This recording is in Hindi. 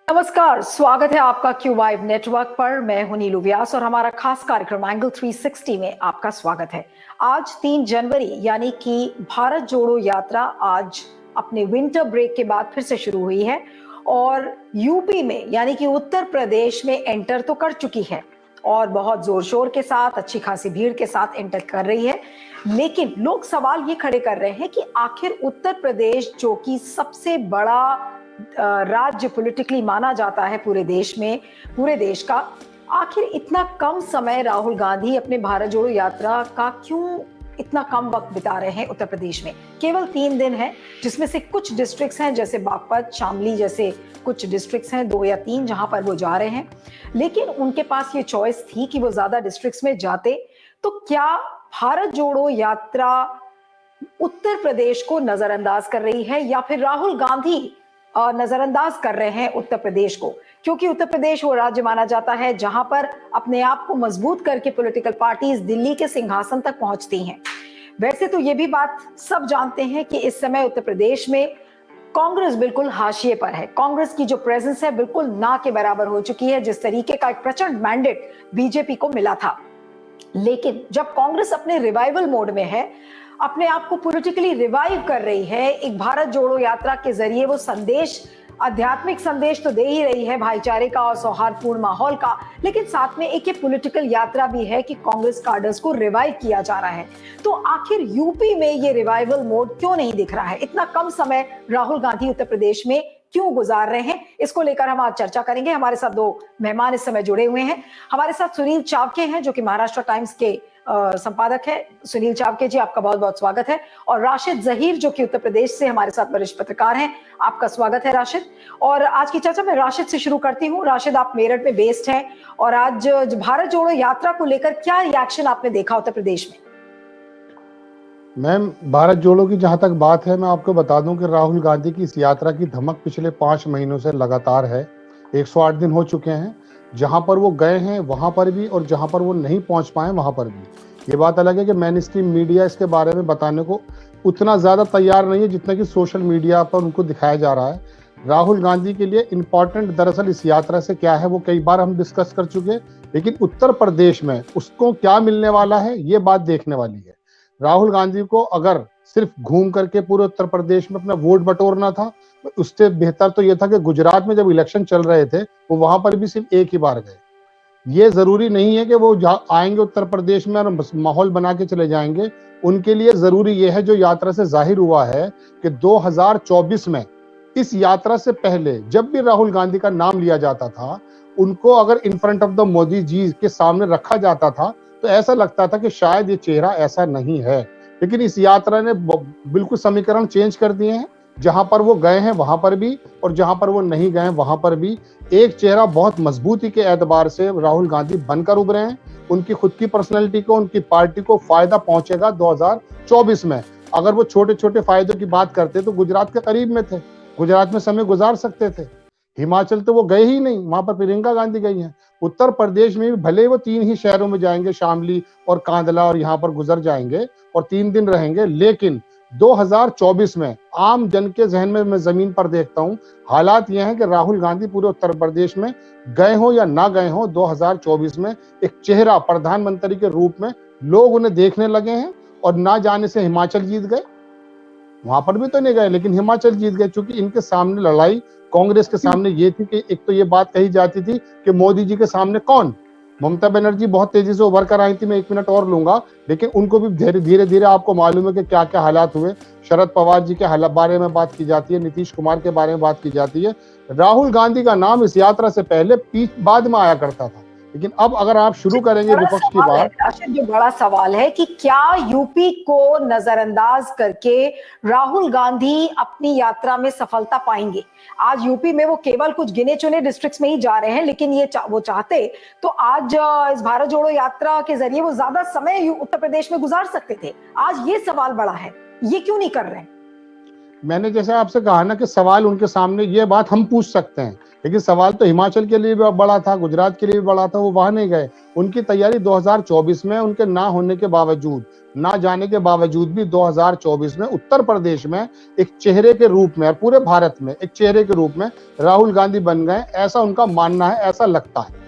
नमस्कार, स्वागत है आपका क्यू वाइव नेटवर्क पर। मैं हूं नीलू व्यास और हमारा खास कार्यक्रम एंगल 360 में आपका स्वागत है। आज 3 जनवरी यानी कि भारत जोड़ो यात्रा आज अपने विंटर ब्रेक के बाद फिर से शुरू हुई है और यूपी में यानी कि उत्तर प्रदेश में एंटर तो कर चुकी है और बहुत जोर शोर के साथ, अच्छी खासी भीड़ के साथ एंटर कर रही है। लेकिन लोग सवाल ये खड़े कर रहे हैं कि आखिर उत्तर प्रदेश, जो कि सबसे बड़ा राज्य पॉलिटिकली माना जाता है पूरे देश में, पूरे देश का, आखिर इतना कम समय राहुल गांधी अपने भारत जोड़ो यात्रा का क्यों इतना कम वक्त बिता रहे हैं उत्तर प्रदेश में? केवल 3 दिन है, जिसमें से कुछ डिस्ट्रिक्ट्स हैं जैसे बागपत, शामली जैसे कुछ डिस्ट्रिक्ट्स हैं 2 या 3 जहां पर वो जा रहे हैं। लेकिन उनके पास ये चॉइस थी कि वो ज्यादा डिस्ट्रिक्ट्स में जाते। तो क्या भारत जोड़ो यात्रा उत्तर प्रदेश को नजरअंदाज कर रही है या फिर राहुल गांधी नजरअंदाज कर रहे हैं उत्तर प्रदेश को? क्योंकि उत्तर प्रदेश वो राज्य माना जाता है जहां पर अपने आप को मजबूत करके पॉलिटिकल पार्टीज दिल्ली के सिंहासन तक पहुंचती हैं। वैसे तो ये भी बात सब जानते हैं कि इस समय उत्तर प्रदेश में कांग्रेस बिल्कुल हाशिए पर है। कांग्रेस की जो प्रेजेंस है बिल्कुल ना के बराबर हो चुकी है, जिस तरीके का एक प्रचंड मैंडेट बीजेपी को मिला था। लेकिन जब कांग्रेस अपने रिवाइवल मोड में है, अपने आप को पॉलिटिकली रिवाइव कर रही है, एक भारत जोड़ो यात्रा के जरिए वो संदेश, आध्यात्मिक संदेश तो दे ही रही है भाईचारे का और सौहार्दपूर्ण माहौल का, लेकिन साथ में एक ये पॉलिटिकल यात्रा भी है कि कांग्रेस कार्डर्स को रिवाइव किया जा रहा है। तो आखिर यूपी में ये रिवाइवल मोड क्यों नहीं दिख रहा है? इतना कम समय राहुल गांधी उत्तर प्रदेश में क्यों गुजार रहे हैं? इसको लेकर हम आज चर्चा करेंगे। हमारे साथ 2 मेहमान इस समय जुड़े हुए हैं। हमारे साथ सुनील चावके हैं, जो कि महाराष्ट्र टाइम्स के संपादक है। सुनील चावके जी, आपका बहुत बहुत स्वागत है। और राशिद जहीर, जो कि उत्तर प्रदेश से हमारे साथ वरिष्ठ पत्रकार हैं, आपका स्वागत है राशिद। और आज की चर्चा मैं राशिद से शुरू करती हूँ। राशिद, आप मेरठ में बेस्ड हैं और आज भारत जोड़ो यात्रा को लेकर क्या रिएक्शन आपने देखा उत्तर प्रदेश में? मैम, भारत जोड़ो की जहां तक बात है, मैं आपको बता दूं कि राहुल गांधी की इस यात्रा की धमक पिछले 5 महीनों से लगातार है। 108 दिन हो चुके हैं। जहां पर वो गए हैं वहां पर भी और जहां पर वो नहीं पहुंच पाए वहां पर भी। ये बात अलग है कि मेन स्ट्रीम मीडिया इसके बारे में बताने को उतना ज्यादा तैयार नहीं है जितना कि सोशल मीडिया पर उनको दिखाया जा रहा है। राहुल गांधी के लिए इम्पोर्टेंट दरअसल इस यात्रा से क्या है वो कई बार हम डिस्कस कर चुके हैं, लेकिन उत्तर प्रदेश में उसको क्या मिलने वाला है ये बात देखने वाली है। राहुल गांधी को अगर सिर्फ घूम करके पूरे उत्तर प्रदेश में अपना वोट बटोरना था, उससे बेहतर तो यह था कि गुजरात में जब इलेक्शन चल रहे थे वो वहां पर भी सिर्फ एक ही बार गए। ये जरूरी नहीं है कि वो आएंगे उत्तर प्रदेश में और माहौल बना के चले जाएंगे। उनके लिए जरूरी यह है, जो यात्रा से जाहिर हुआ है, कि 2024 में इस यात्रा से पहले जब भी राहुल गांधी का नाम लिया जाता था, उनको अगर in front of the Modi ji के सामने रखा जाता था तो ऐसा लगता था कि शायद ये चेहरा ऐसा नहीं है। लेकिन इस यात्रा ने बिल्कुल समीकरण चेंज कर दिए हैं। जहां पर वो गए हैं वहां पर भी और जहां पर वो नहीं गए वहां पर भी एक चेहरा बहुत मजबूती के एतबार से राहुल गांधी बनकर उभरे हैं। उनकी खुद की पर्सनैलिटी को, उनकी पार्टी को फायदा पहुंचेगा 2024 में। अगर वो छोटे छोटे फायदों की बात करते तो गुजरात के करीब में थे, गुजरात में समय गुजार सकते थे। हिमाचल तो वो गए ही नहीं, वहां पर प्रियंका गांधी गई हैं। उत्तर प्रदेश में भी भले वो 3 ही शहरों में जाएंगे, शामली और कांदला, और यहाँ पर गुजर जाएंगे और 3 दिन रहेंगे, लेकिन 2024 में आम जन के जहन में मैं जमीन पर देखता हूं, हालात यह है कि राहुल गांधी पूरे उत्तर प्रदेश में गए हो या ना गए हो, 2024 में एक चेहरा प्रधानमंत्री के रूप में लोग उन्हें देखने लगे हैं। और ना जाने से हिमाचल जीत गए, वहां पर भी तो नहीं गए लेकिन हिमाचल जीत गए, क्योंकि इनके सामने लड़ाई कांग्रेस के सामने ये थी कि एक तो ये बात कही जाती थी कि मोदी जी के सामने कौन, ममता बनर्जी बहुत तेजी से उभर कर आई थी, मैं 1 मिनट और लूंगा, लेकिन उनको भी धीरे धीरे आपको मालूम है कि क्या क्या हालात हुए। शरद पवार जी के बारे में बात की जाती है, नीतीश कुमार के बारे में बात की जाती है। राहुल गांधी का नाम इस यात्रा से पहले बाद में आया करता था, लेकिन अब अगर आप शुरू करेंगे विपक्ष की बात, जो बड़ा सवाल है कि क्या यूपी को नजरअंदाज करके राहुल गांधी अपनी यात्रा में सफलता पाएंगे? आज यूपी में वो केवल कुछ गिने चुने डिस्ट्रिक्ट्स में ही जा रहे हैं, लेकिन ये वो चाहते तो आज इस भारत जोड़ो यात्रा के जरिए वो ज्यादा समय उत्तर प्रदेश में गुजार सकते थे। आज ये सवाल बड़ा है, ये क्यों नहीं कर रहे हैं? मैंने जैसे आपसे कहा ना कि सवाल उनके सामने, ये बात हम पूछ सकते हैं लेकिन सवाल तो हिमाचल के लिए भी बड़ा था, गुजरात के लिए भी बड़ा था, वो वहां नहीं गए। उनकी तैयारी 2024 में, उनके ना होने के बावजूद, ना जाने के बावजूद भी 2024 में उत्तर प्रदेश में एक चेहरे के रूप में और पूरे भारत में एक चेहरे के रूप में राहुल गांधी बन गए, ऐसा उनका मानना है, ऐसा लगता है।